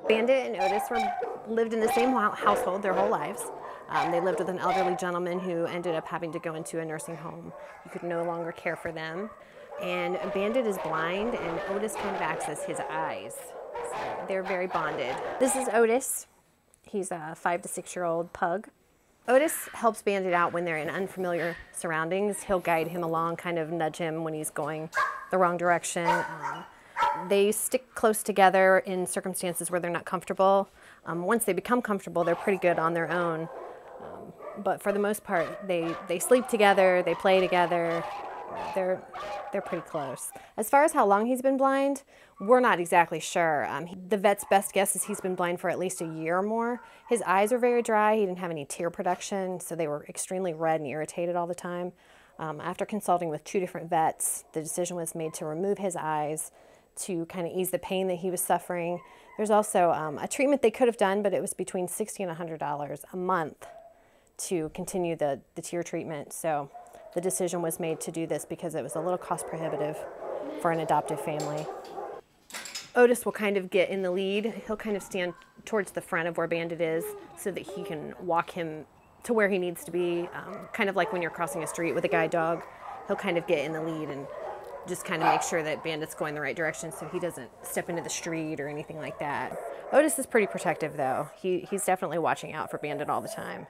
Bandit and Otis lived in the same household their whole lives. They lived with an elderly gentleman who ended up having to go into a nursing home. He could no longer care for them. And Bandit is blind, and Otis kind of acts as his eyes. So they're very bonded. This is Otis. He's a 5 to 6 year old pug. Otis helps Bandit out when they're in unfamiliar surroundings. He'll guide him along, kind of nudge him when he's going the wrong direction. They stick close together in circumstances where they're not comfortable. Once they become comfortable, they're pretty good on their own. But for the most part, they sleep together, they play together. They're pretty close. As far as how long he's been blind, we're not exactly sure. The vet's best guess is he's been blind for at least a year or more. His eyes are very dry. He didn't have any tear production, so they were extremely red and irritated all the time. After consulting with 2 different vets, the decision was made to remove his eyes to kind of ease the pain that he was suffering. There's also a treatment they could have done, but it was between $60 and $100 a month to continue the tear treatment. So the decision was made to do this because it was a little cost prohibitive for an adoptive family. Otis will kind of get in the lead. He'll kind of stand towards the front of where Bandit is so that he can walk him to where he needs to be. Kind of like when you're crossing a street with a guide dog, he'll kind of get in the lead and just kind of make sure that Bandit's going the right direction so he doesn't step into the street or anything like that. Otis is pretty protective though. He's definitely watching out for Bandit all the time.